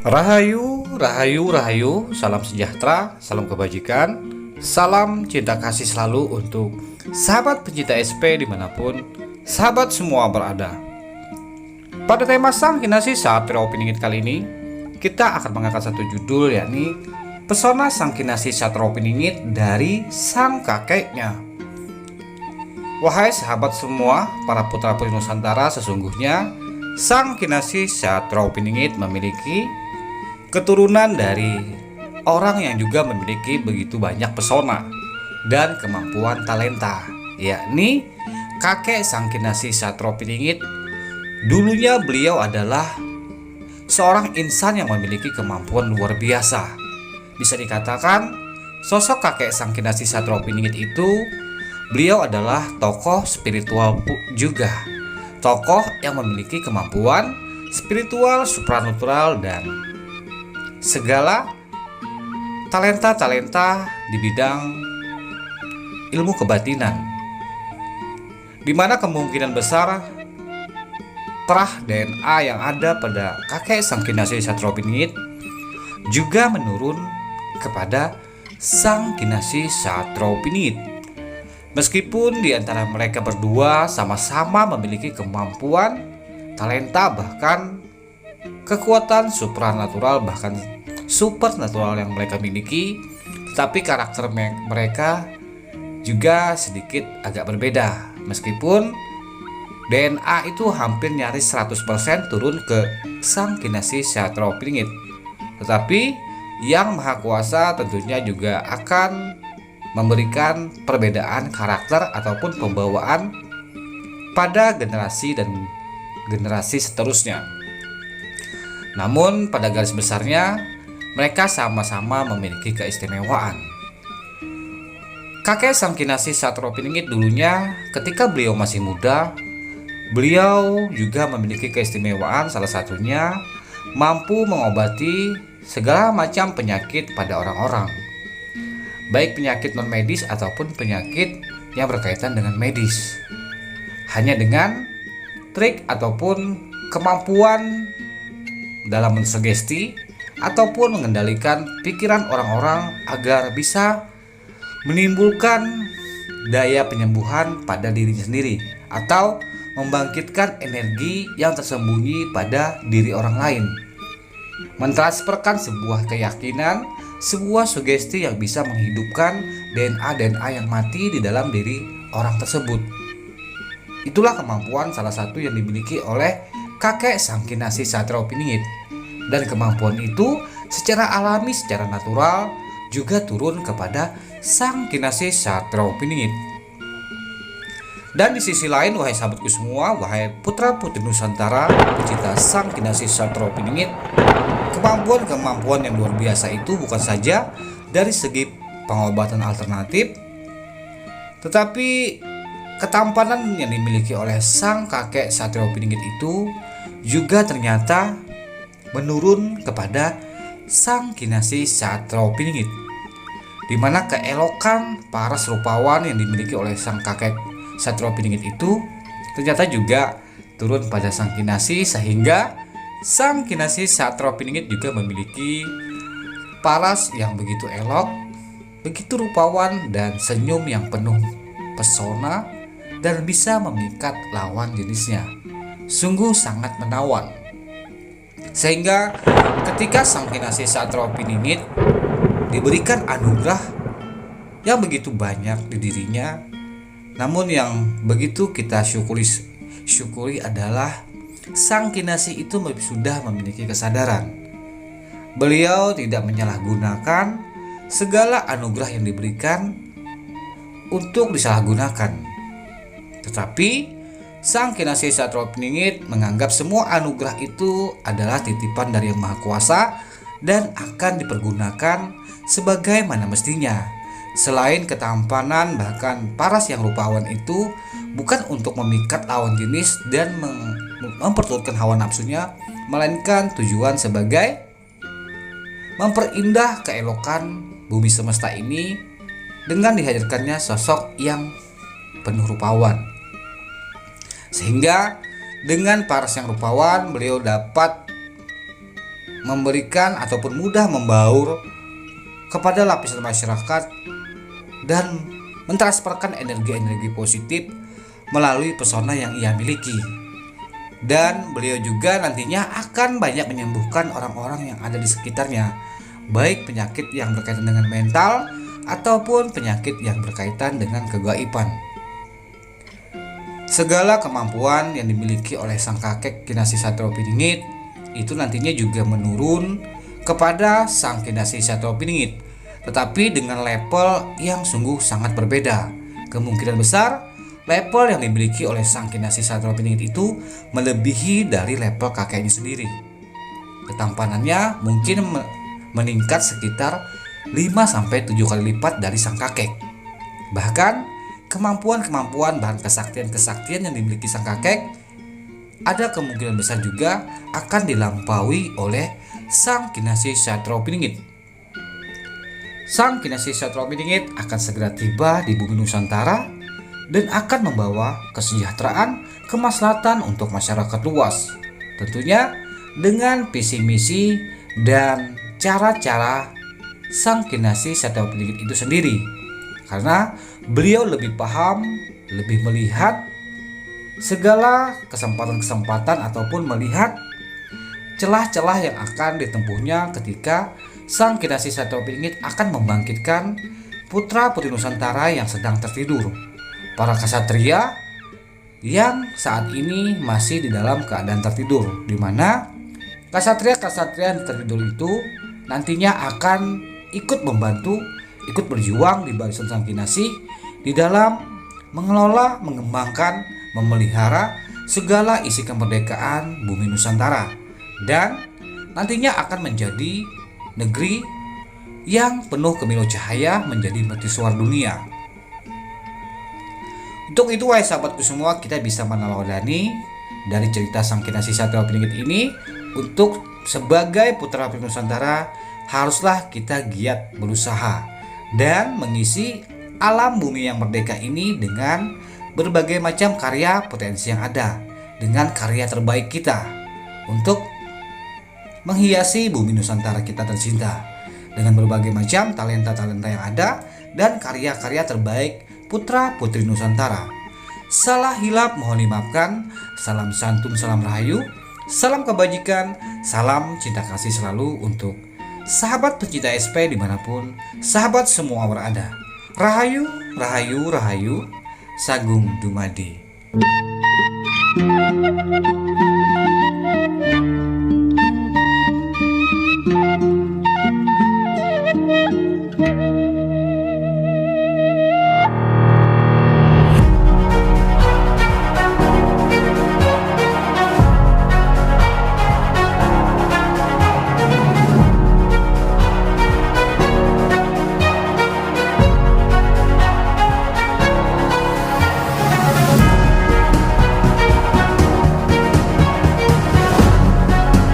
Rahayu, rahayu, rahayu, salam sejahtera, salam kebajikan, salam cinta kasih selalu untuk sahabat pencinta SP dimanapun sahabat semua berada. Pada tema Sang Kinasih Satria Piningit kali ini, kita akan mengangkat satu judul, yakni Pesona Sang Kinasih Satria Piningit dari sang kakeknya. Wahai sahabat semua, para putra-putri Nusantara, sesungguhnya Sang Kinasih Satria Piningit memiliki keturunan dari orang yang juga memiliki begitu banyak pesona dan kemampuan talenta, yakni kakek Sang Kinasih Satria Piningit. Dulunya beliau adalah seorang insan yang memiliki kemampuan luar biasa. Bisa dikatakan sosok kakek Sang Kinasih Satria Piningit itu, beliau adalah tokoh spiritual juga, tokoh yang memiliki kemampuan spiritual, supranatural, dan segala talenta-talenta di bidang ilmu kebatinan, di mana kemungkinan besar terah DNA yang ada pada kakek Sang Kinasih Satria Piningit juga menurun kepada Sang Kinasih Satria Piningit. Meskipun di antara mereka berdua sama-sama memiliki kemampuan, talenta, bahkan kekuatan supranatural, bahkan supernatural yang mereka miliki, tetapi karakter mereka juga sedikit agak berbeda. Meskipun DNA itu hampir nyaris 100% turun ke Sang Kinasih Satria Piningit, tetapi Yang Maha Kuasa tentunya juga akan memberikan perbedaan karakter ataupun pembawaan pada generasi dan generasi seterusnya. Namun pada garis besarnya mereka sama-sama memiliki keistimewaan. Kakek Sang Kinasih Satria Piningit dulunya ketika beliau masih muda, beliau juga memiliki keistimewaan, salah satunya mampu mengobati segala macam penyakit pada orang-orang, baik penyakit non medis ataupun penyakit yang berkaitan dengan medis, hanya dengan trik ataupun kemampuan dalam mensugesti ataupun mengendalikan pikiran orang-orang agar bisa menimbulkan daya penyembuhan pada dirinya sendiri atau membangkitkan energi yang tersembunyi pada diri orang lain, mentransferkan sebuah keyakinan, sebuah sugesti yang bisa menghidupkan DNA yang mati di dalam diri orang tersebut. Itulah kemampuan salah satu yang dimiliki oleh kakek Sang Kinasih Satria Piningit, dan kemampuan itu secara alami, secara natural juga turun kepada Sang Kinasih Satria Piningit. Dan di sisi lain, wahai sahabatku semua, wahai putra-putri Nusantara pecinta Sang Kinasih Satria Piningit, kemampuan-kemampuan yang luar biasa itu bukan saja dari segi pengobatan alternatif, tetapi ketampanan yang dimiliki oleh sang kakek Satria Piningit itu juga ternyata menurun kepada Sang Kinasih Satria Piningit, di mana keelokan paras rupawan yang dimiliki oleh sang kakek Satria Piningit itu ternyata juga turun pada Sang Kinasih, sehingga Sang Kinasih Satria Piningit juga memiliki paras yang begitu elok, begitu rupawan, dan senyum yang penuh pesona dan bisa memikat lawan jenisnya. Sungguh sangat menawan. Sehingga ketika Sang Kinasih Satria Piningit diberikan anugerah yang begitu banyak di dirinya, namun yang begitu kita syukuri adalah Sang Kinasih itu sudah memiliki kesadaran. Beliau tidak menyalahgunakan segala anugerah yang diberikan untuk disalahgunakan, tetapi Sang Kinasih Satria Piningit menganggap semua anugerah itu adalah titipan dari Yang Maha Kuasa dan akan dipergunakan sebagaimana mestinya. Selain ketampanan, bahkan paras yang rupawan itu bukan untuk memikat lawan jenis dan memperturutkan hawa nafsunya, melainkan tujuan sebagai memperindah keelokan bumi semesta ini dengan dihadirkannya sosok yang penuh rupawan. Sehingga dengan paras yang rupawan, beliau dapat memberikan ataupun mudah membaur kepada lapisan masyarakat dan mentransferkan energi-energi positif melalui pesona yang ia miliki. Dan beliau juga nantinya akan banyak menyembuhkan orang-orang yang ada di sekitarnya, baik penyakit yang berkaitan dengan mental ataupun penyakit yang berkaitan dengan kegaiban. Segala kemampuan yang dimiliki oleh sang kakek Kinasih Satrio Piningit itu nantinya juga menurun kepada sang Kinasih Satrio Piningit, tetapi dengan level yang sungguh sangat berbeda. Kemungkinan besar level yang dimiliki oleh sang Kinasih Satrio Piningit itu melebihi dari level kakeknya sendiri. Ketampanannya mungkin meningkat sekitar 5-7 kali lipat dari sang kakek. Bahkan kemampuan-kemampuan dan kesaktian-kesaktian yang dimiliki sang kakek ada kemungkinan besar juga akan dilampaui oleh sang Kinasih Satrio Piningit. Sang Kinasih Satrio Piningit akan segera tiba di bumi Nusantara dan akan membawa kesejahteraan, kemaslahatan untuk masyarakat luas. Tentunya dengan visi misi dan cara-cara sang Kinasih Satrio Piningit itu sendiri. Karena beliau lebih paham, lebih melihat segala kesempatan-kesempatan ataupun melihat celah-celah yang akan ditempuhnya ketika sang Kinasih Satrio Piningit akan membangkitkan putra-putri Nusantara yang sedang tertidur. Para kasatria yang saat ini masih di dalam keadaan tertidur, di mana kasatria-kasatria yang tertidur itu nantinya akan ikut membantu, ikut berjuang di barisan sang Kinasih di dalam mengelola, mengembangkan, memelihara segala isi kemerdekaan bumi Nusantara, dan nantinya akan menjadi negeri yang penuh kemilau cahaya, menjadi mercusuar dunia. Untuk itu, wahai sahabatku semua, kita bisa meneladani dari cerita sang Kinasih Satrio Piningit ini. Untuk sebagai putra putri Nusantara, haruslah kita giat berusaha dan mengisi alam bumi yang merdeka ini dengan berbagai macam karya potensi yang ada, dengan karya terbaik kita untuk menghiasi bumi Nusantara kita tercinta, dengan berbagai macam talenta-talenta yang ada dan karya-karya terbaik putra putri Nusantara. Salah hilap mohon dimaafkan. Salam santun, salam rahayu, salam kebajikan, salam cinta kasih selalu untuk sahabat pencinta SP dimanapun sahabat semua berada. Rahayu, rahayu, rahayu, Sagung Dumadi.